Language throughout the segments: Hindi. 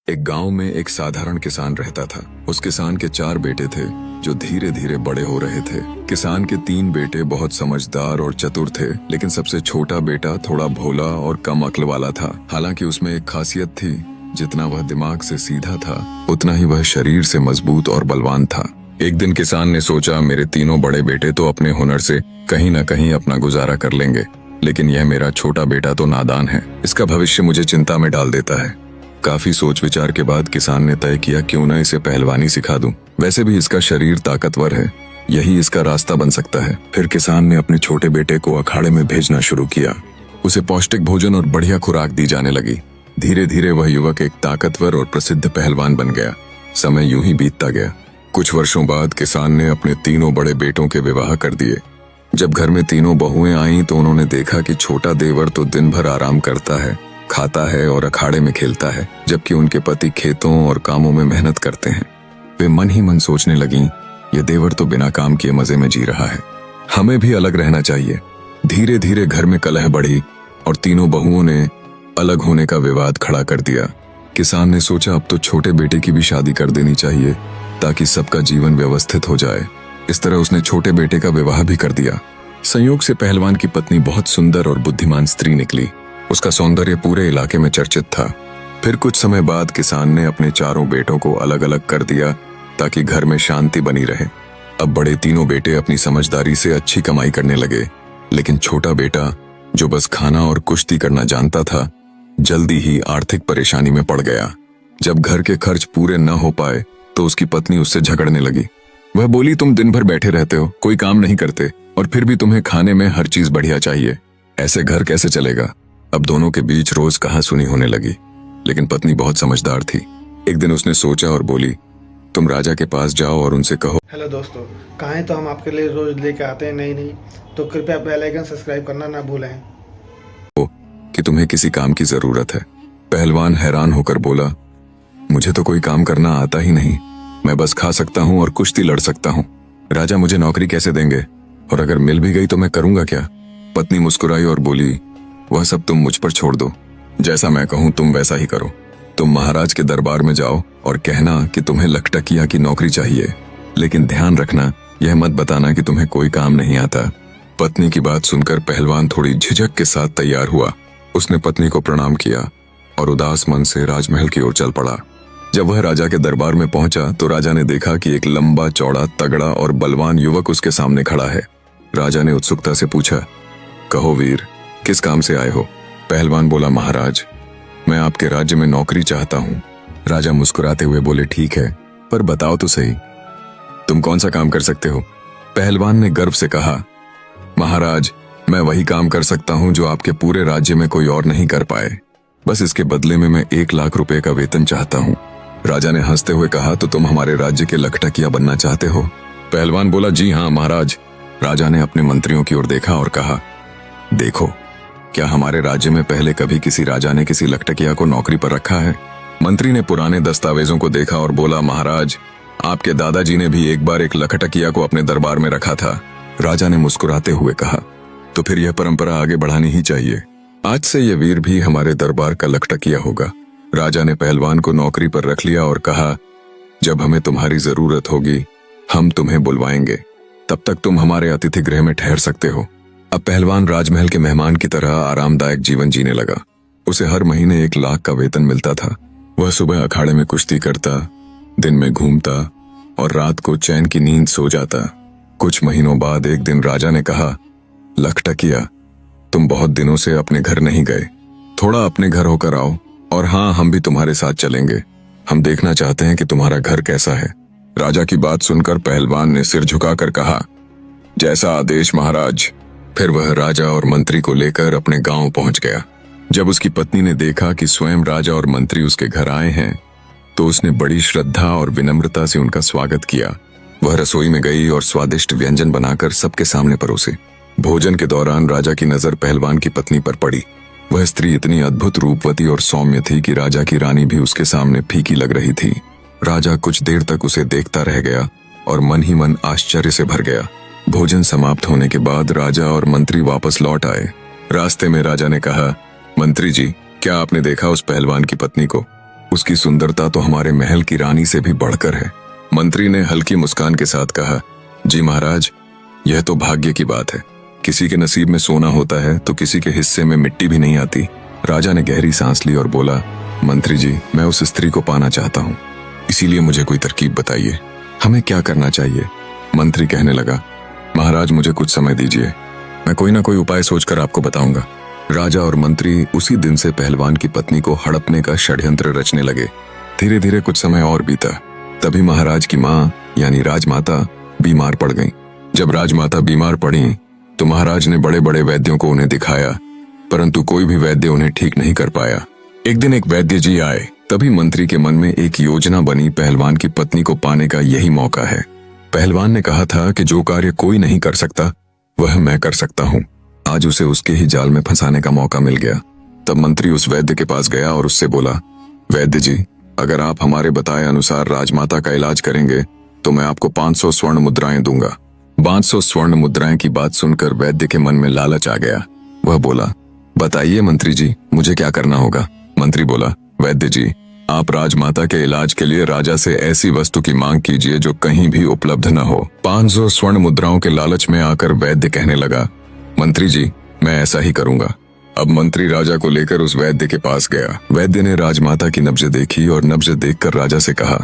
एक गांव में एक साधारण किसान रहता था। उस किसान के 4 बेटे थे जो धीरे धीरे बड़े हो रहे थे। किसान के 3 बेटे बहुत समझदार और चतुर थे, लेकिन सबसे छोटा बेटा थोड़ा भोला और कम अक्ल वाला था। हालांकि उसमें एक खासियत थी, जितना वह दिमाग से सीधा था उतना ही वह शरीर से मजबूत और बलवान था। एक दिन किसान ने सोचा, मेरे तीनों बड़े बेटे तो अपने हुनर से कहीं न कहीं अपना गुजारा कर लेंगे, लेकिन यह मेरा छोटा बेटा तो नादान है। इसका भविष्य मुझे चिंता में डाल देता है। काफी सोच विचार के बाद किसान ने तय किया, क्यों न इसे पहलवानी सिखा दूं। वैसे भी इसका शरीर ताकतवर है, यही इसका रास्ता बन सकता है। फिर किसान ने अपने छोटे बेटे को अखाड़े में भेजना शुरू किया। उसे पौष्टिक भोजन और बढ़िया खुराक दी जाने लगी। धीरे धीरे वह युवक एक ताकतवर और प्रसिद्ध पहलवान बन गया। समय यूं ही बीतता गया। कुछ वर्षों बाद किसान ने अपने तीनों बड़े बेटों के विवाह कर दिए। जब घर में तीनों बहुएं आईं तो उन्होंने देखा कि छोटा देवर तो दिन भर आराम करता है, खाता है और अखाड़े में खेलता है, जबकि उनके पति खेतों और कामों में मेहनत करते हैं। वे मन ही मन सोचने लगीं, ये देवर तो बिना काम किए मजे में जी रहा है, हमें भी अलग रहना चाहिए। धीरे धीरे घर में कलह बढ़ी और तीनों बहुओं ने अलग होने का विवाद खड़ा कर दिया। किसान ने सोचा, अब तो छोटे बेटे की भी शादी कर देनी चाहिए ताकि सबका जीवन व्यवस्थित हो जाए। इस तरह उसने छोटे बेटे का विवाह भी कर दिया। संयोग से पहलवान की पत्नी बहुत सुंदर और बुद्धिमान स्त्री निकली। उसका सौंदर्य पूरे इलाके में चर्चित था। फिर कुछ समय बाद किसान ने अपने चारों बेटों को अलग अलग कर दिया ताकि घर में शांति बनी रहे। अब बड़े तीनों बेटे अपनी समझदारी से अच्छी कमाई करने लगे, लेकिन छोटा बेटा जो बस खाना और कुश्ती करना जानता था, जल्दी ही आर्थिक परेशानी में पड़ गया। जब घर के खर्च पूरे न हो पाए तो उसकी पत्नी उससे झगड़ने लगी। वह बोली, तुम दिन भर बैठे रहते हो, कोई काम नहीं करते, और फिर भी तुम्हें खाने में हर चीज बढ़िया चाहिए। ऐसे घर कैसे चलेगा। अब दोनों के बीच रोज कहासुनी होने लगी, लेकिन पत्नी बहुत समझदार थी। एक दिन उसने सोचा और बोली, तुम राजा के पास जाओ और उनसे कहो, हेलो दोस्तों, कहानी तो हम आपके लिए रोज लेके आते हैं नई नई, तो कृपया बेल आइकन सब्सक्राइब करना ना भूलें कि तुम्हें किसी काम की जरूरत है। पहलवान हैरान होकर बोला, मुझे तो कोई काम करना आता ही नहीं, मैं बस खा सकता हूँ और कुश्ती लड़ सकता हूँ। राजा मुझे नौकरी कैसे देंगे, और अगर मिल भी गई तो मैं करूंगा क्या। पत्नी मुस्कुराई और बोली, वह सब तुम मुझ पर छोड़ दो, जैसा मैं कहूं तुम वैसा ही करो। तुम महाराज के दरबार में जाओ और कहना कि तुम्हें लखटकिया की नौकरी चाहिए, लेकिन ध्यान रखना, यह मत बताना कि तुम्हें कोई काम नहीं आता। पत्नी की बात सुनकर पहलवान थोड़ी झिझक के साथ तैयार हुआ। उसने पत्नी को प्रणाम किया और उदास मन से राजमहल की ओर चल पड़ा। जब वह राजा के दरबार में पहुंचा तो राजा ने देखा कि एक लंबा चौड़ा तगड़ा और बलवान युवक उसके सामने खड़ा है। राजा ने उत्सुकता से पूछा, कहो वीर, किस काम से आए हो। पहलवान बोला, महाराज, मैं आपके राज्य में नौकरी चाहता हूँ। राजा मुस्कुराते हुए बोले, ठीक है, पर बताओ तो सही, तुम कौन सा काम कर सकते हो। पहलवान ने गर्व से कहा, महाराज, मैं वही काम कर सकता हूँ जो आपके पूरे राज्य में कोई और नहीं कर पाए। बस इसके बदले में मैं 1 लाख रुपए का वेतन चाहता हूँ। राजा ने हंसते हुए कहा, तो तुम हमारे राज्य के लखटकिया बनना चाहते हो। पहलवान बोला, जी हाँ महाराज। राजा ने अपने मंत्रियों की ओर देखा और कहा, देखो, क्या हमारे राज्य में पहले कभी किसी राजा ने किसी लखटकिया को नौकरी पर रखा है। मंत्री ने पुराने दस्तावेजों को देखा और बोला, महाराज, आपके दादाजी ने भी एक बार एक लखटकिया को अपने दरबार में रखा था। राजा ने मुस्कुराते हुए कहा, तो फिर यह परंपरा आगे बढ़ानी ही चाहिए। आज से यह वीर भी हमारे दरबार का लखटकिया होगा। राजा ने पहलवान को नौकरी पर रख लिया और कहा, जब हमें तुम्हारी जरूरत होगी हम तुम्हें बुलवाएंगे, तब तक तुम हमारे अतिथि गृह में ठहर सकते हो। अब पहलवान राजमहल के मेहमान की तरह आरामदायक जीवन जीने लगा। उसे हर महीने 1 लाख का वेतन मिलता था। वह सुबह अखाड़े में कुश्ती करता, दिन में घूमता और रात को चैन की नींद सो जाता। कुछ महीनों बाद एक दिन राजा ने कहा, लखटकिया, तुम बहुत दिनों से अपने घर नहीं गए, थोड़ा अपने घर होकर आओ, और हाँ, हम भी तुम्हारे साथ चलेंगे। हम देखना चाहते हैं कि तुम्हारा घर कैसा है। राजा की बात सुनकर पहलवान ने सिर झुकाकर कहा, जैसा आदेश महाराज। फिर वह राजा और मंत्री को लेकर अपने गांव पहुंच गया। जब उसकी पत्नी ने देखा कि स्वयं राजा और मंत्री उसके घर आए हैं तो उसने बड़ी श्रद्धा और विनम्रता से उनका स्वागत किया। वह रसोई में गई और स्वादिष्ट व्यंजन बनाकर सबके सामने परोसे। भोजन के दौरान राजा की नजर पहलवान की पत्नी पर पड़ी। वह स्त्री इतनी अद्भुत रूपवती और सौम्य थी कि राजा की रानी भी उसके सामने फीकी लग रही थी। राजा कुछ देर तक उसे देखता रह गया और मन ही मन आश्चर्य से भर गया। भोजन समाप्त होने के बाद राजा और मंत्री वापस लौट आए। रास्ते में राजा ने कहा, मंत्री जी, क्या आपने देखा उस पहलवान की पत्नी को। उसकी सुंदरता तो हमारे महल की रानी से भी बढ़कर है। मंत्री ने हल्की मुस्कान के साथ कहा, जी महाराज, यह तो भाग्य की बात है। किसी के नसीब में सोना होता है तो किसी के हिस्से में मिट्टी भी नहीं आती। राजा ने गहरी सांस ली और बोला, मंत्री जी, मैं उस स्त्री को पाना चाहता हूँ, इसीलिए मुझे कोई तरकीब बताइए, हमें क्या करना चाहिए। मंत्री कहने लगा, महाराज मुझे कुछ समय दीजिए, मैं कोई ना कोई उपाय सोचकर आपको बताऊंगा। राजा और मंत्री उसी दिन से पहलवान की पत्नी को हड़पने का षड्यंत्र रचने लगे। धीरे धीरे कुछ समय और बीता। तभी महाराज की माँ यानी राजमाता बीमार पड़ गईं। जब राजमाता बीमार पड़ी तो महाराज ने बड़े बड़े वैद्यों को उन्हें दिखाया, परंतु कोई भी वैद्य उन्हें ठीक नहीं कर पाया। एक दिन एक वैद्य जी आए। तभी मंत्री के मन में एक योजना बनी, पहलवान की पत्नी को पाने का यही मौका है। पहलवान ने कहा था कि जो कार्य कोई नहीं कर सकता वह मैं कर सकता हूँ। आज उसे उसके ही जाल में फंसाने का मौका मिल गया। तब मंत्री उस वैद्य के पास गया और उससे बोला, वैद्य जी, अगर आप हमारे बताए अनुसार राजमाता का इलाज करेंगे तो मैं आपको 500 स्वर्ण मुद्राएं दूंगा। 500 स्वर्ण मुद्राएं की बात सुनकर वैद्य के मन में लालच आ गया। वह बोला, बताइए मंत्री जी, मुझे क्या करना होगा। मंत्री बोला, वैद्य जी, आप राजमाता के इलाज के लिए राजा से ऐसी वस्तु की मांग कीजिए जो कहीं भी उपलब्ध न हो। 500 स्वर्ण मुद्राओं के लालच में आकर वैद्य कहने लगा, मंत्री जी, मैं ऐसा ही करूंगा। अब मंत्री राजा को लेकर उस वैद्य के पास गया। वैद्य ने राजमाता की नब्ज देखी और नब्ज देखकर राजा से कहा,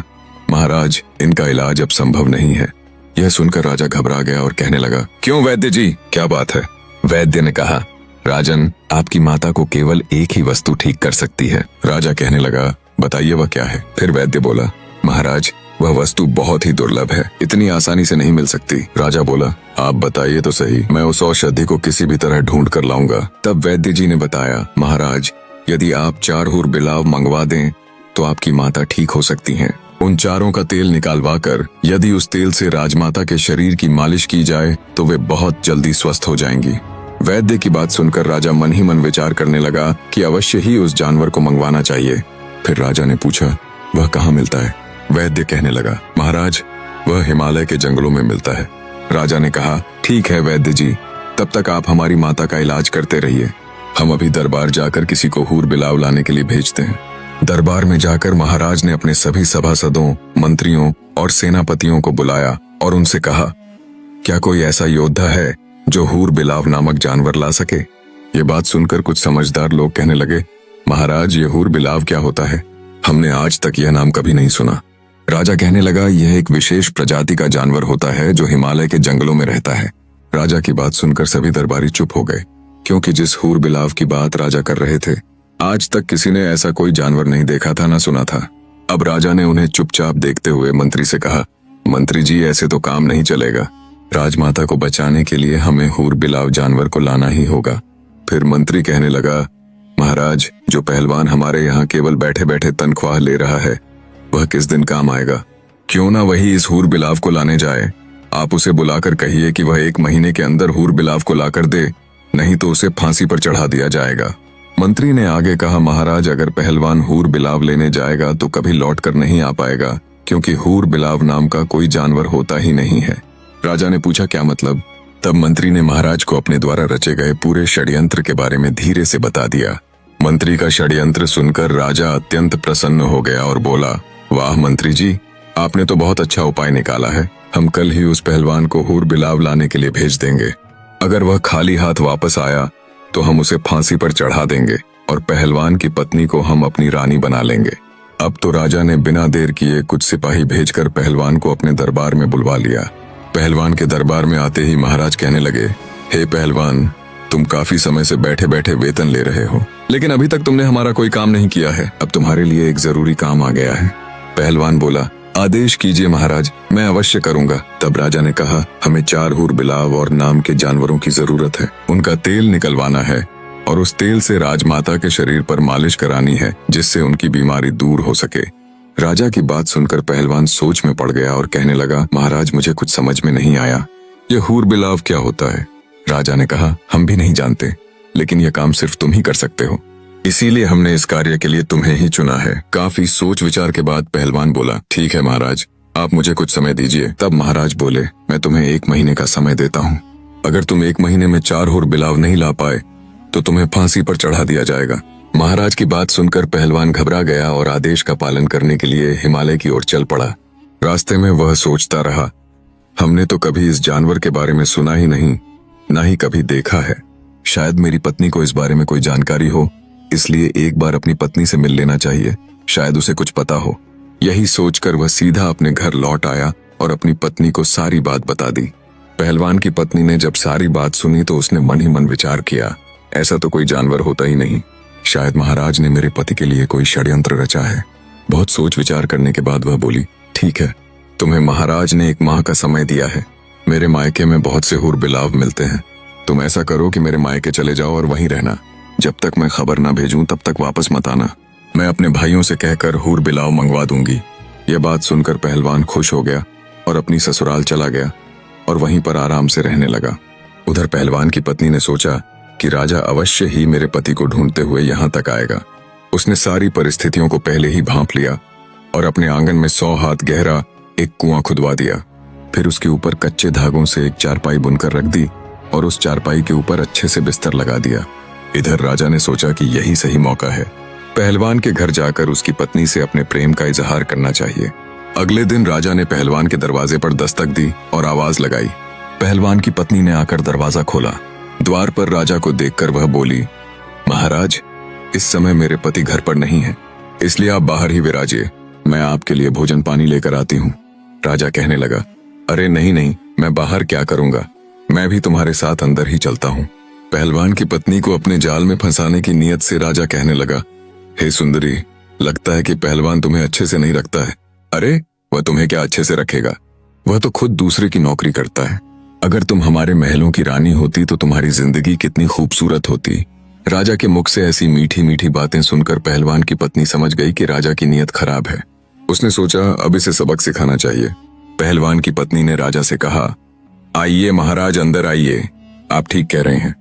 महाराज, इनका इलाज अब संभव नहीं है। यह सुनकर राजा घबरा गया और कहने लगा, क्यों वैद्य जी, क्या बात है। वैद्य ने कहा, राजन, आपकी माता को केवल एक ही वस्तु ठीक कर सकती है। राजा कहने लगा, बताइए वह क्या है। फिर वैद्य बोला, महाराज, वह वस्तु बहुत ही दुर्लभ है, इतनी आसानी से नहीं मिल सकती। राजा बोला, आप बताइए तो सही, मैं उस औषधि को किसी भी तरह ढूंढ कर लाऊंगा। तब वैद्य जी ने बताया, महाराज, यदि आप 4 हूर बिलाव मंगवा दें तो आपकी माता ठीक हो सकती हैं। उन चारों का तेल निकालवा कर यदि उस तेल से राजमाता के शरीर की मालिश की जाए तो वे बहुत जल्दी स्वस्थ हो जाएंगी। वैद्य की बात सुनकर राजा मन ही मन विचार करने लगा कि अवश्य ही उस जानवर को मंगवाना चाहिए। फिर राजा ने पूछा, वह कहाँ मिलता है। वैद्य कहने लगा, महाराज, वह हिमालय के जंगलों में मिलता है। राजा ने कहा, ठीक है वैद्य जी, तब तक आप हमारी माता का इलाज करते रहिए। हम अभी दरबार जाकर किसी को हूर बिलाव लाने के लिए भेजते हैं। दरबार में जाकर महाराज ने अपने सभी सभासदों, मंत्रियों और सेनापतियों को बुलाया और उनसे कहा, क्या कोई ऐसा योद्धा है जो हूर बिलाव नामक जानवर ला सके। ये बात सुनकर कुछ समझदार लोग कहने लगे, महाराज, ये हूर बिलाव क्या होता है, हमने आज तक यह नाम कभी नहीं सुना। राजा कहने लगा, यह एक विशेष प्रजाति का जानवर होता है जो हिमालय के जंगलों में रहता है। राजा की बात सुनकर सभी दरबारी चुप हो गए, क्योंकि जिस हूर बिलाव की बात राजा कर रहे थे, आज तक किसी ने ऐसा कोई जानवर नहीं देखा था, न सुना था। अब राजा ने उन्हें चुपचाप देखते हुए मंत्री से कहा, मंत्री जी, ऐसे तो काम नहीं चलेगा। राजमाता को बचाने के लिए हमें हूर बिलाव जानवर को लाना ही होगा। फिर मंत्री कहने लगा, महाराज, जो पहलवान हमारे यहाँ केवल बैठे बैठे तनख्वाह ले रहा है वह किस दिन काम आएगा। क्यों ना वही इस हूर बिलाव को लाने जाए। आप उसे बुलाकर कहिए कि वह 1 महीने के अंदर हूर बिलाव को लाकर दे, नहीं तो उसे फांसी पर चढ़ा दिया जाएगा। मंत्री ने आगे कहा, महाराज, अगर पहलवान हूर बिलाव लेने जाएगा तो कभी लौट कर नहीं आ पाएगा, क्योंकि हूर बिलाव नाम का कोई जानवर होता ही नहीं है। राजा ने पूछा, क्या मतलब। तब मंत्री ने महाराज को अपने द्वारा रचे गए पूरे षड्यंत्र के बारे में धीरे से बता दिया। मंत्री का षड्यंत्र सुनकर राजा अत्यंत प्रसन्न हो गया और बोला, वाह मंत्री जी, आपने तो बहुत अच्छा उपाय निकाला है। हम कल ही उस पहलवान को हूर बिलाव लाने के लिए भेज देंगे। अगर वह खाली हाथ वापस आया तो हम उसे फांसी पर चढ़ा देंगे और पहलवान की पत्नी को हम अपनी रानी बना लेंगे। अब तो राजा ने बिना देर किए कुछ सिपाही भेजकर पहलवान को अपने दरबार में बुलवा लिया। पहलवान के दरबार में आते ही महाराज कहने लगे, हे पहलवान, तुम काफी समय से बैठे बैठे वेतन ले रहे हो, लेकिन अभी तक तुमने हमारा कोई काम नहीं किया है। अब तुम्हारे लिए एक जरूरी काम आ गया है। पहलवान बोला, आदेश कीजिए महाराज, मैं अवश्य करूंगा। तब राजा ने कहा, हमें 4 हूर बिलाव और नाम के जानवरों की जरूरत है। उनका तेल निकलवाना है और उस तेल से राजमाता के शरीर पर मालिश करानी है, जिससे उनकी बीमारी दूर हो सके। राजा की बात सुनकर पहलवान सोच में पड़ गया और कहने लगा, महाराज, मुझे कुछ समझ में नहीं आया, यह हूर बिलाव क्या होता है। राजा ने कहा, हम भी नहीं जानते, लेकिन यह काम सिर्फ तुम ही कर सकते हो, इसीलिए हमने इस कार्य के लिए तुम्हें ही चुना है। काफी सोच विचार के बाद पहलवान बोला, ठीक है महाराज, आप मुझे कुछ समय दीजिए। तब महाराज बोले, मैं तुम्हें 1 महीने का समय देता हूँ। अगर तुम 1 महीने में 4 हूर बिलाव नहीं ला पाए तो तुम्हें फांसी पर चढ़ा दिया जाएगा। महाराज की बात सुनकर पहलवान घबरा गया और आदेश का पालन करने के लिए हिमालय की ओर चल पड़ा। रास्ते में वह सोचता रहा, हमने तो कभी इस जानवर के बारे में सुना ही नहीं, ना ही कभी देखा है। शायद मेरी पत्नी को इस बारे में कोई जानकारी हो, इसलिए एक बार अपनी पत्नी से मिल लेना चाहिए, शायद उसे कुछ पता हो। यही सोचकर वह सीधा अपने घर लौट आया और अपनी पत्नी को सारी बात बता दी। पहलवान की पत्नी ने जब सारी बात सुनी तो उसने मन ही मन विचार किया, ऐसा तो कोई जानवर होता ही नहीं, शायद महाराज ने मेरे पति के लिए कोई षड्यंत्र रचा है। बहुत सोच विचार करने के बाद वह बोली, ठीक है, तुम्हें महाराज ने 1 माह का समय दिया है। मेरे मायके में बहुत से हूर बिलाव मिलते हैं। तुम ऐसा करो कि मेरे मायके चले जाओ और वहीं रहना। जब तक मैं खबर ना भेजूं तब तक वापस मत आना। मैं अपने भाइयों से कहकर हूर बिलाव मंगवा दूंगी। यह बात सुनकर पहलवान खुश हो गया और अपनी ससुराल चला गया और वहीं पर आराम से रहने लगा। उधर पहलवान की पत्नी ने सोचा कि राजा अवश्य ही मेरे पति को ढूंढते हुए यहाँ तक आएगा। उसने सारी परिस्थितियों को पहले ही भांप लिया और अपने आंगन में 100 हाथ गहरा एक कुआं खुदवा दिया। फिर उसके ऊपर कच्चे धागों से एक चारपाई बुनकर रख दी और उस चारपाई के ऊपर अच्छे से बिस्तर लगा दिया। इधर राजा ने सोचा कि यही सही मौका है, पहलवान के घर जाकर उसकी पत्नी से अपने प्रेम का इजहार करना चाहिए। अगले दिन राजा ने पहलवान के दरवाजे पर दस्तक दी और आवाज लगाई। पहलवान की पत्नी ने आकर दरवाजा खोला। द्वार पर राजा को देखकर वह बोली, महाराज, इस समय मेरे पति घर पर नहीं है, इसलिए आप बाहर ही विराजिए, मैं आपके लिए भोजन पानी लेकर आती हूँ। राजा कहने लगा, अरे नहीं नहीं, मैं बाहर क्या करूंगा, मैं भी तुम्हारे साथ अंदर ही चलता हूँ। पहलवान की पत्नी को अपने जाल में फंसाने की नीयत से राजा कहने लगा, हे सुंदरी, लगता है कि पहलवान तुम्हें अच्छे से नहीं रखता है। अरे वह तुम्हें क्या अच्छे से रखेगा, वह तो खुद दूसरे की नौकरी करता है। अगर तुम हमारे महलों की रानी होती तो तुम्हारी जिंदगी कितनी खूबसूरत होती। राजा के मुख से ऐसी मीठी मीठी बातें सुनकर पहलवान की पत्नी समझ गई कि राजा की नीयत खराब है। उसने सोचा अब इसे सबक सिखाना चाहिए। पहलवान की पत्नी ने राजा से कहा, आइए महाराज, अंदर आइए, आप ठीक कह रहे हैं,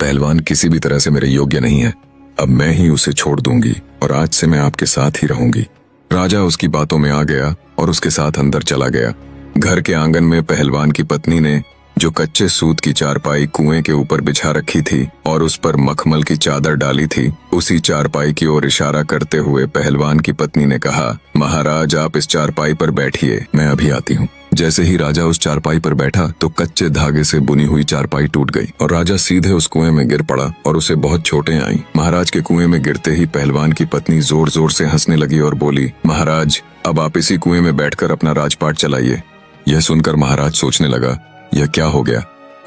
पहलवान किसी भी तरह से मेरे योग्य नहीं है, अब मैं ही उसे छोड़ दूंगी और आज से मैं आपके साथ ही रहूंगी। राजा उसकी बातों में आ गया और उसके साथ अंदर चला गया। घर के आंगन में पहलवान की पत्नी ने जो कच्चे सूत की चारपाई कुएं के ऊपर बिछा रखी थी और उस पर मखमल की चादर डाली थी, उसी चारपाई की ओर इशारा करते हुए पहलवान की पत्नी ने कहा, महाराज आप इस चारपाई पर बैठिए, मैं अभी आती हूँ। जैसे ही राजा उस चारपाई पर बैठा तो कच्चे धागे से बुनी हुई चारपाई टूट गई और राजा सीधे उस कुएं में गिर पड़ा और उसे बहुत चोटें आईं। महाराज के कुएं में गिरते ही पहलवान की पत्नी जोर जोर से हंसने लगी और बोली, महाराज अब आप इसी कुएं में बैठकर अपना राजपाट चलाइए। यह सुनकर महाराज सोचने लगा, यह क्या हो गया,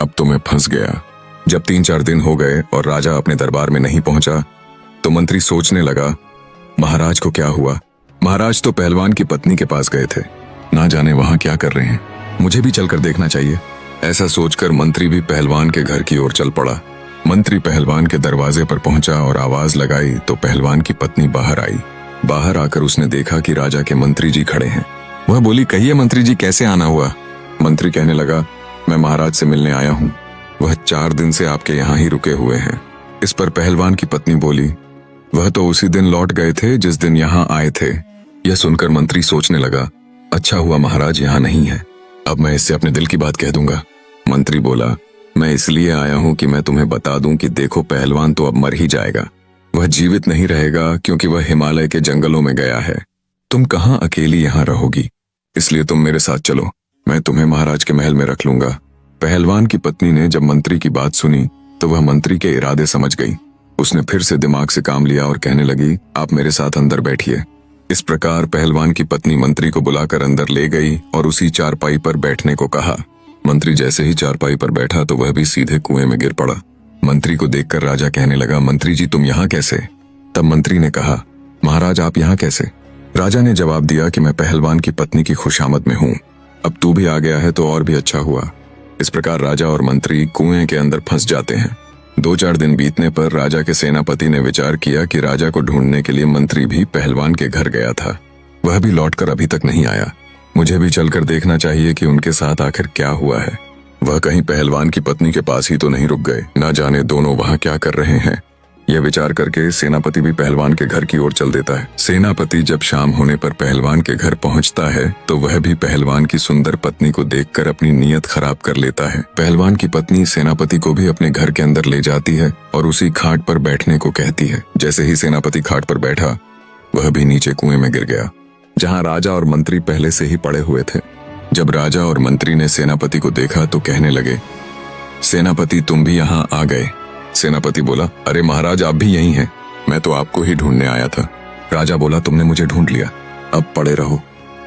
अब तो मैं फंस गया। जब 3-4 दिन हो गए और राजा अपने दरबार में नहीं पहुंचा तो मंत्री सोचने लगा, महाराज को क्या हुआ। महाराज तो पहलवान की पत्नी के पास गए थे, ना जाने वहां क्या कर रहे हैं, मुझे भी चलकर देखना चाहिए। ऐसा सोचकर मंत्री भी पहलवान के घर की ओर चल पड़ा। मंत्री पहलवान के दरवाजे पर पहुंचा और आवाज लगाई तो पहलवान की पत्नी बाहर आई। बाहर आकर उसने देखा कि राजा के मंत्री जी खड़े हैं। वह बोली, कहिए मंत्री जी, कैसे आना हुआ। मंत्री कहने लगा, मैं महाराज से मिलने आया हूँ, वह 4 दिन से आपके यहाँ ही रुके हुए हैं। इस पर पहलवान की पत्नी बोली, वह तो उसी दिन लौट गए थे जिस दिन यहाँ आए थे। यह सुनकर मंत्री सोचने लगा, अच्छा हुआ महाराज यहाँ नहीं है, अब मैं इससे अपने दिल की बात कह दूंगा। मंत्री बोला, मैं इसलिए आया हूँ कि मैं तुम्हें बता दूं कि देखो पहलवान तो अब मर ही जाएगा, वह जीवित नहीं रहेगा क्योंकि वह हिमालय के जंगलों में गया है। तुम कहाँ अकेली यहाँ रहोगी, इसलिए तुम मेरे साथ चलो, मैं तुम्हें महाराज के महल में रख लूंगा। पहलवान की पत्नी ने जब मंत्री की बात सुनी तो वह मंत्री के इरादे समझ गई। उसने फिर से दिमाग से काम लिया और कहने लगी, आप मेरे साथ अंदर बैठिए। इस प्रकार पहलवान की पत्नी मंत्री को बुलाकर अंदर ले गई और उसी चारपाई पर बैठने को कहा। मंत्री जैसे ही चारपाई पर बैठा तो वह भी सीधे कुएं में गिर पड़ा। मंत्री को देखकर राजा कहने लगा, मंत्री जी तुम यहाँ कैसे। तब मंत्री ने कहा, महाराज आप यहाँ कैसे। राजा ने जवाब दिया कि मैं पहलवान की पत्नी की खुशामद में हूँ, अब तू भी आ गया है तो और भी अच्छा हुआ। इस प्रकार राजा और मंत्री कुएं के अंदर फंस जाते हैं। 2-4 दिन बीतने पर राजा के सेनापति ने विचार किया कि राजा को ढूंढने के लिए मंत्री भी पहलवान के घर गया था, वह भी लौटकर अभी तक नहीं आया। मुझे भी चलकर देखना चाहिए कि उनके साथ आखिर क्या हुआ है। वह कहीं पहलवान की पत्नी के पास ही तो नहीं रुक गए, ना जाने दोनों वहां क्या कर रहे हैं। यह विचार करके सेनापति भी पहलवान के घर की ओर चल देता है। सेनापति जब शाम होने पर पहलवान के घर पहुंचता है तो वह भी पहलवान की सुंदर पत्नी को देखकर अपनी नीयत खराब कर लेता है। पहलवान की पत्नी सेनापति को भी अपने घर के अंदर ले जाती है और उसी खाट पर बैठने को कहती है। जैसे ही सेनापति खाट पर बैठा, वह भी नीचे कुएं में गिर गया, जहाँ राजा और मंत्री पहले से ही पड़े हुए थे। जब राजा और मंत्री ने सेनापति को देखा तो कहने लगे, सेनापति तुम भी यहाँ आ गए। सेनापति बोला, अरे महाराज आप भी यहीं हैं, मैं तो आपको ही ढूंढने आया था। राजा बोला, तुमने मुझे ढूंढ लिया, अब पड़े रहो।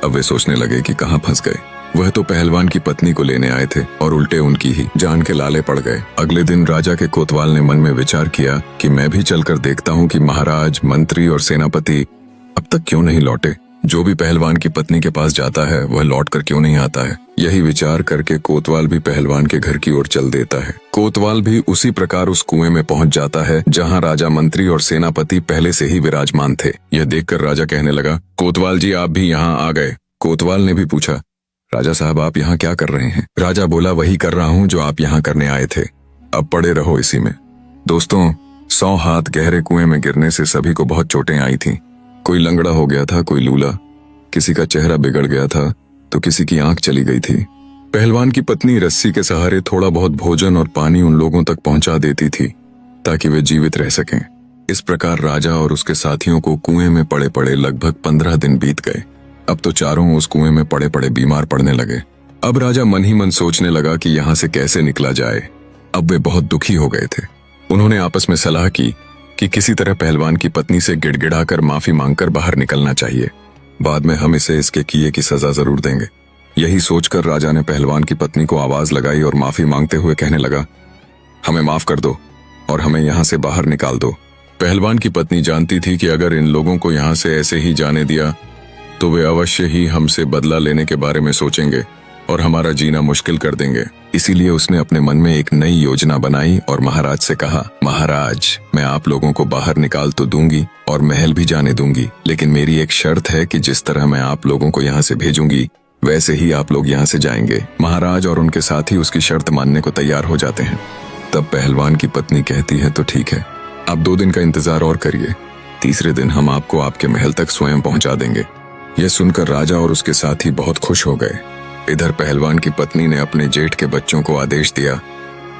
अब वे सोचने लगे कि कहाँ फंस गए। वह तो पहलवान की पत्नी को लेने आए थे और उल्टे उनकी ही जान के लाले पड़ गए। अगले दिन राजा के कोतवाल ने मन में विचार किया कि मैं भी चलकर देखता हूँ कि महाराज, मंत्री और सेनापति अब तक क्यों नहीं लौटे। जो भी पहलवान की पत्नी के पास जाता है वह लौट कर क्यों नहीं आता है। यही विचार करके कोतवाल भी पहलवान के घर की ओर चल देता है। कोतवाल भी उसी प्रकार उस कुएं में पहुंच जाता है जहां राजा, मंत्री और सेनापति पहले से ही विराजमान थे। यह देखकर राजा कहने लगा, कोतवाल जी आप भी यहाँ आ गए। कोतवाल ने भी पूछा, राजा साहब आप यहाँ क्या कर रहे हैं। राजा बोला, वही कर रहा हूँ जो आप यहाँ करने आए थे, अब पड़े रहो इसी में। दोस्तों, 100 हाथ गहरे कुएं में गिरने से सभी को बहुत चोटें आई थी। कोई लंगड़ा हो गया था, कोई लूला, किसी का चेहरा बिगड़ गया था तो किसी की आंख चली गई थी। पहलवान की पत्नी रस्सी के सहारे थोड़ा बहुत भोजन और पानी उन लोगों तक पहुंचा देती थी ताकि वे जीवित रह सकें। इस प्रकार राजा और उसके साथियों को कुएं में पड़े पड़े लगभग 15 दिन बीत गए। अब तो चारों उस कुएं में पड़े पड़े बीमार पड़ने लगे। अब राजा मन ही मन सोचने लगा कि यहाँ से कैसे निकला जाए। अब वे बहुत दुखी हो गए थे। उन्होंने आपस में सलाह की कि किसी तरह पहलवान की पत्नी से गिड़गिड़ाकर माफी मांगकर बाहर निकलना चाहिए, बाद में हम इसे इसके किए की सजा जरूर देंगे। यही सोचकर राजा ने पहलवान की पत्नी को आवाज लगाई और माफी मांगते हुए कहने लगा, हमें माफ कर दो और हमें यहाँ से बाहर निकाल दो। पहलवान की पत्नी जानती थी कि अगर इन लोगों को यहाँ से ऐसे ही जाने दिया तो वे अवश्य ही हमसे बदला लेने के बारे में सोचेंगे और हमारा जीना मुश्किल कर देंगे। इसीलिए उसने अपने मन में एक नई योजना बनाई और महाराज से कहा, महाराज मैं आप लोगों को बाहर निकाल तो दूंगी और महल भी जाने दूंगी, लेकिन मेरी एक शर्त है कि जिस तरह मैं आप लोगों को यहाँ से भेजूंगी वैसे ही आप लोग यहाँ से जाएंगे। महाराज और उनके साथी उसकी शर्त मानने को तैयार हो जाते हैं। तब पहलवान की पत्नी कहती है, तो ठीक है, आप 2 दिन का इंतजार और करिए, तीसरे दिन हम आपको आपके महल तक स्वयं पहुंचा देंगे। यह सुनकर राजा और उसके साथी बहुत खुश हो गए। इधर पहलवान की पत्नी ने अपने जेठ के बच्चों को आदेश दिया,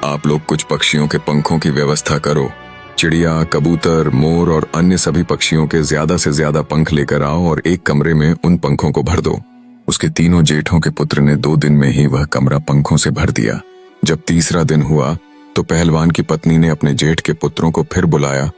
आप लोग कुछ पक्षियों के पंखों की व्यवस्था करो, चिड़िया, कबूतर, मोर और अन्य सभी पक्षियों के ज्यादा से ज्यादा पंख लेकर आओ और एक कमरे में उन पंखों को भर दो। उसके तीनों जेठों के पुत्र ने 2 दिन में ही वह कमरा पंखों से भर दिया। जब तीसरा दिन हुआ तो पहलवान की पत्नी ने अपने जेठ के पुत्रों को फिर बुलाया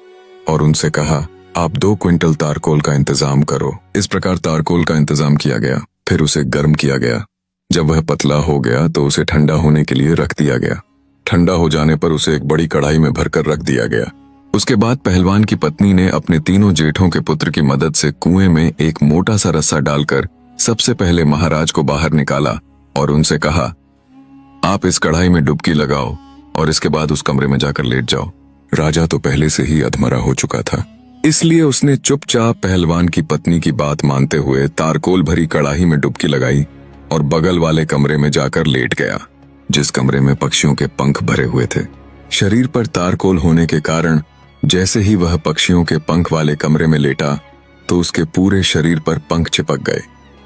और उनसे कहा, आप 2 क्विंटल तारकोल का इंतजाम करो। इस प्रकार तारकोल का इंतजाम किया गया। फिर उसे गर्म किया गया। जब वह पतला हो गया तो उसे ठंडा होने के लिए रख दिया गया। ठंडा हो जाने पर उसे एक बड़ी कढ़ाई में भरकर रख दिया गया। उसके बाद पहलवान की पत्नी ने अपने तीनों जेठों के पुत्र की मदद से कुएं में एक मोटा सा रस्सा डालकर सबसे पहले महाराज को बाहर निकाला और उनसे कहा, आप इस कढ़ाई में डुबकी लगाओ और इसके बाद उस कमरे में जाकर लेट जाओ। राजा तो पहले से ही अधमरा हो चुका था, इसलिए उसने चुपचाप पहलवान की पत्नी की बात मानते हुए तारकोल भरी कढ़ाई में डुबकी लगाई और बगल वाले कमरे में जाकर लेट गया, जिस कमरे में पक्षियों के पंख भरे हुए थे। शरीर पर तारकोल होने के कारण जैसे ही वह पक्षियों के पंख वाले कमरे में लेटा तो उसके पूरे शरीर पर पंख चिपक गए।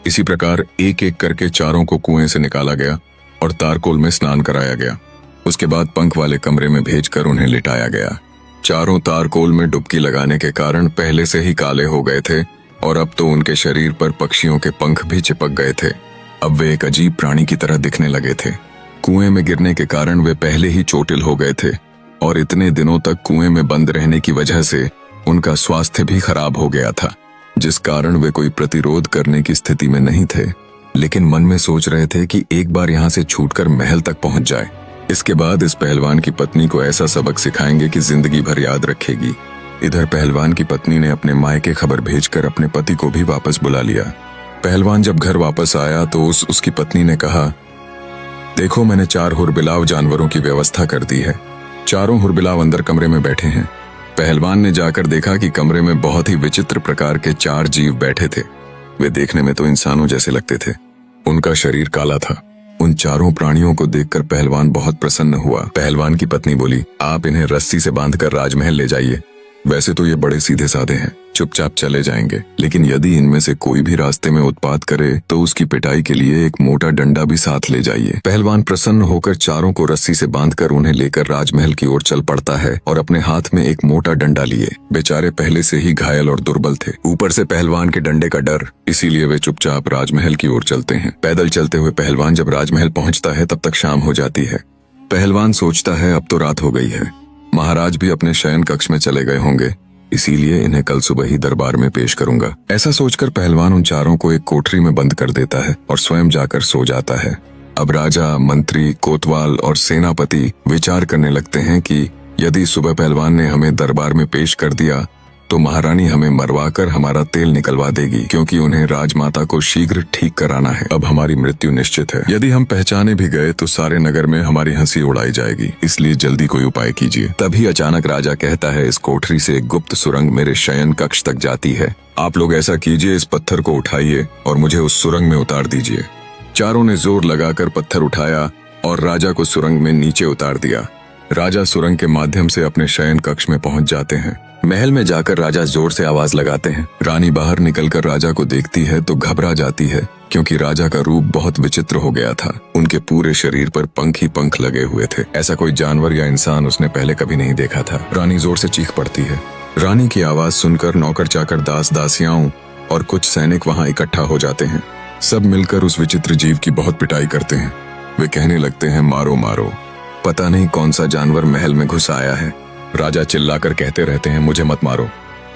इसी प्रकार एक एक करके चारों को कुएं से निकाला गया और तारकोल में स्नान कराया गया। उसके बाद पंख वाले कमरे में भेजकर उन्हें लिटाया गया। चारों तारकोल में डुबकी लगाने के कारण पहले से ही काले हो गए थे और अब तो उनके शरीर पर पक्षियों के पंख भी चिपक गए थे। अब वे एक अजीब प्राणी की तरह दिखने लगे थे। कुएं में गिरने के कारण वे पहले ही चोटिल हो गए थे और इतने दिनों तक कुएं में बंद रहने की वजह से उनका स्वास्थ्य भी खराब हो गया था, जिस कारण वे कोई प्रतिरोध करने की स्थिति में नहीं थे। लेकिन मन में सोच रहे थे कि एक बार यहाँ से छूटकर महल तक पहुंच जाए। इसके बाद इस पहलवान की पत्नी को ऐसा सबक सिखाएंगे कि जिंदगी भर याद रखेगी। इधर पहलवान की पत्नी ने अपने मायके खबर भेजकर अपने पति को भी वापस बुला लिया। पहलवान जब घर वापस आया तो उसकी पत्नी ने कहा, देखो मैंने 4 हुरबिलाव जानवरों की व्यवस्था कर दी है। चारों हुरबिलाव अंदर कमरे में बैठे हैं। पहलवान ने जाकर देखा कि कमरे में बहुत ही विचित्र प्रकार के 4 जीव बैठे थे। वे देखने में तो इंसानों जैसे लगते थे। उनका शरीर काला था। उन चारों प्राणियों को देखकर पहलवान बहुत प्रसन्न हुआ। पहलवान की पत्नी बोली, आप इन्हें रस्सी से बांधकर राजमहल ले जाइए वैसे तो ये बड़े सीधे साधे हैं, चुपचाप चले जाएंगे, लेकिन यदि इनमें से कोई भी रास्ते में उत्पात करे तो उसकी पिटाई के लिए एक मोटा डंडा भी साथ ले जाइए। पहलवान प्रसन्न होकर चारों को रस्सी से बांधकर उन्हें लेकर राजमहल की ओर चल पड़ता है और अपने हाथ में एक मोटा डंडा लिए। बेचारे पहले से ही घायल और दुर्बल थे, ऊपर से पहलवान के डंडे का डर, इसीलिए वे चुपचाप राजमहल की ओर चलते हैं। पैदल चलते हुए पहलवान जब राजमहल पहुंचता है तब तक शाम हो जाती है। पहलवान सोचता है अब तो रात हो गई है, महाराज भी अपने शयन कक्ष में चले गए होंगे, इसीलिए इन्हें कल सुबह ही दरबार में पेश करूंगा। ऐसा सोचकर पहलवान उन चारों को एक कोठरी में बंद कर देता है और स्वयं जाकर सो जाता है। अब राजा, मंत्री, कोतवाल और सेनापति विचार करने लगते हैं कि यदि सुबह पहलवान ने हमें दरबार में पेश कर दिया तो महारानी हमें मरवाकर हमारा तेल निकलवा देगी, क्योंकि उन्हें राजमाता को शीघ्र ठीक कराना है। अब हमारी मृत्यु निश्चित है। यदि हम पहचाने भी गए तो सारे नगर में हमारी हंसी उड़ाई जाएगी, इसलिए जल्दी कोई उपाय कीजिए। तभी अचानक राजा कहता है, इस कोठरी से एक गुप्त सुरंग मेरे शयन कक्ष तक जाती है। आप लोग ऐसा कीजिए, इस पत्थर को उठाइए और मुझे उस सुरंग में उतार दीजिए। चारों ने जोर लगाकर पत्थर उठाया और राजा को सुरंग में नीचे उतार दिया। राजा सुरंग के माध्यम से अपने शयन कक्ष में पहुंच जाते हैं। महल में जाकर राजा जोर से आवाज लगाते हैं। रानी बाहर निकलकर राजा को देखती है तो घबरा जाती है, क्योंकि राजा का रूप बहुत विचित्र हो गया था। उनके पूरे शरीर पर पंख ही पंख लगे हुए थे। ऐसा कोई जानवर या इंसान उसने पहले कभी नहीं देखा था। रानी जोर से चीख पड़ती है। रानी की आवाज सुनकर नौकर चाकर, दास दासियाओं और कुछ सैनिक वहां इकट्ठा हो जाते हैं। सब मिलकर उस विचित्र जीव की बहुत पिटाई करते हैं। वे कहने लगते हैं, मारो मारो, पता नहीं कौन सा जानवर महल में घुस आया है। राजा चिल्लाकर कहते रहते हैं, मुझे मत मारो,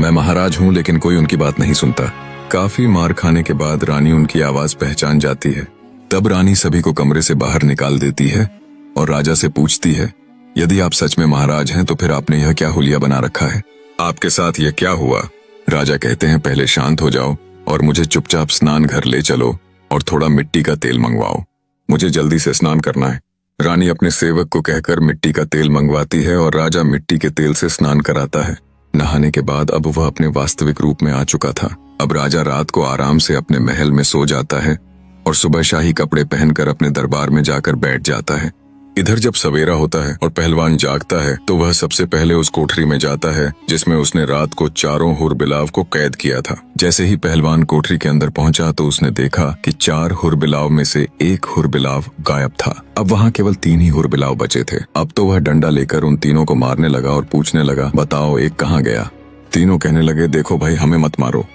मैं महाराज हूं, लेकिन कोई उनकी बात नहीं सुनता। काफी मार खाने के बाद रानी उनकी आवाज पहचान जाती है। तब रानी सभी को कमरे से बाहर निकाल देती है और राजा से पूछती है, यदि आप सच में महाराज हैं तो फिर आपने यह क्या हुलिया बना रखा है? आपके साथ यह क्या हुआ? राजा कहते हैं, पहले शांत हो जाओ और मुझे चुपचाप स्नान घर ले चलो और थोड़ा मिट्टी का तेल मंगवाओ, मुझे जल्दी से स्नान करना है। रानी अपने सेवक को कहकर मिट्टी का तेल मंगवाती है और राजा मिट्टी के तेल से स्नान कराता है। नहाने के बाद अब वह अपने वास्तविक रूप में आ चुका था। अब राजा रात को आराम से अपने महल में सो जाता है और सुबह शाही कपड़े पहनकर अपने दरबार में जाकर बैठ जाता है। इधर जब सवेरा होता है और पहलवान जागता है तो वह सबसे पहले उस कोठरी में जाता है जिसमें उसने रात को चारों हुरबिलाव को कैद किया था। जैसे ही पहलवान कोठरी के अंदर पहुंचा तो उसने देखा कि 4 हुरबिलाव में से 1 हुरबिलाव गायब था। अब वहां केवल 3 ही हुरबिलाव बचे थे। अब तो वह डंडा लेकर उन तीनों को मारने लगा और पूछने लगा, बताओ एक कहाँ गया? तीनों कहने लगे, देखो भाई, हमें मत मारो,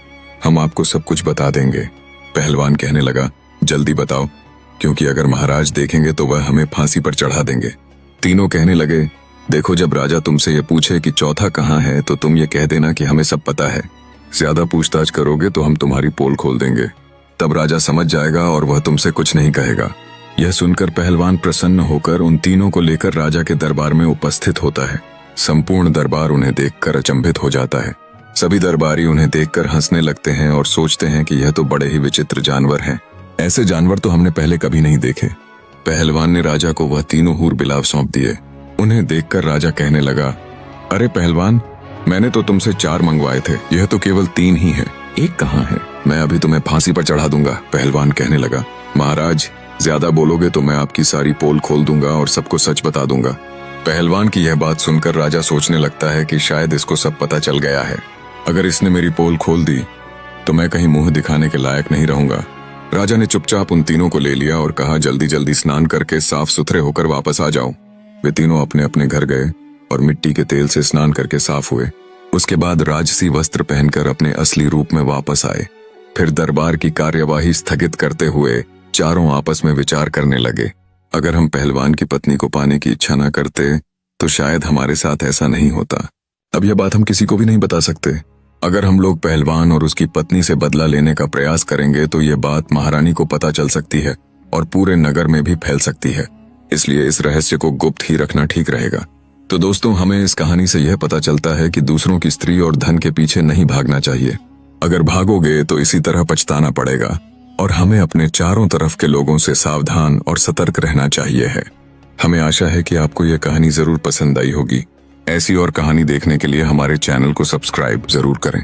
हम आपको सब कुछ बता देंगे। पहलवान कहने लगा, जल्दी बताओ, क्योंकि अगर महाराज देखेंगे तो वह हमें फांसी पर चढ़ा देंगे। तीनों कहने लगे, देखो, जब राजा तुमसे ये पूछे कि चौथा कहाँ है तो तुम ये कह देना कि हमें सब पता है। ज्यादा पूछताछ करोगे तो हम तुम्हारी पोल खोल देंगे, तब राजा समझ जाएगा और वह तुमसे कुछ नहीं कहेगा। यह सुनकर पहलवान प्रसन्न होकर उन तीनों को लेकर राजा के दरबार में उपस्थित होता है। संपूर्ण दरबार उन्हें देखकर अचंभित हो जाता है। सभी दरबारी उन्हें देखकर हंसने लगते हैं और सोचते हैं कि यह तो बड़े ही विचित्र जानवर हैं। ऐसे जानवर तो हमने पहले कभी नहीं देखे। पहलवान ने राजा को वह तीनों हुरबिलाव सौंप दिए। उन्हें देखकर राजा कहने लगा, अरे पहलवान, मैंने तो तुमसे 4 मंगवाए थे, यह तो केवल 3 ही है, एक कहाँ है? मैं अभी तुम्हें फांसी पर चढ़ा दूंगा। पहलवान कहने लगा, महाराज, ज्यादा बोलोगे तो मैं आपकी सारी पोल खोल दूंगा और सबको सच बता दूंगा। पहलवान की यह बात सुनकर राजा सोचने लगता है कि शायद इसको सब पता चल गया है। अगर इसने मेरी पोल खोल दी तो मैं कहीं मुंह दिखाने के लायक नहीं रहूंगा। राजा ने चुपचाप उन तीनों को ले लिया और कहा, जल्दी जल्दी स्नान करके साफ सुथरे होकर वापस आ जाओ। वे तीनों अपने अपने घर गए और मिट्टी के तेल से स्नान करके साफ हुए। उसके बाद राजसी वस्त्र पहनकर अपने असली रूप में वापस आए। फिर दरबार की कार्यवाही स्थगित करते हुए चारों आपस में विचार करने लगे, अगर हम पहलवान की पत्नी को पाने की इच्छा न करते तो शायद हमारे साथ ऐसा नहीं होता। अब यह बात हम किसी को भी नहीं बता सकते। अगर हम लोग पहलवान और उसकी पत्नी से बदला लेने का प्रयास करेंगे तो ये बात महारानी को पता चल सकती है और पूरे नगर में भी फैल सकती है, इसलिए इस रहस्य को गुप्त ही रखना ठीक रहेगा। तो दोस्तों, हमें इस कहानी से यह पता चलता है कि दूसरों की स्त्री और धन के पीछे नहीं भागना चाहिए। अगर भागोगे तो इसी तरह पछताना पड़ेगा और हमें अपने चारों तरफ के लोगों से सावधान और सतर्क रहना चाहिए है। हमें आशा है कि आपको यह कहानी जरूर पसंद आई होगी। ऐसी और कहानी देखने के लिए हमारे चैनल को सब्सक्राइब जरूर करें।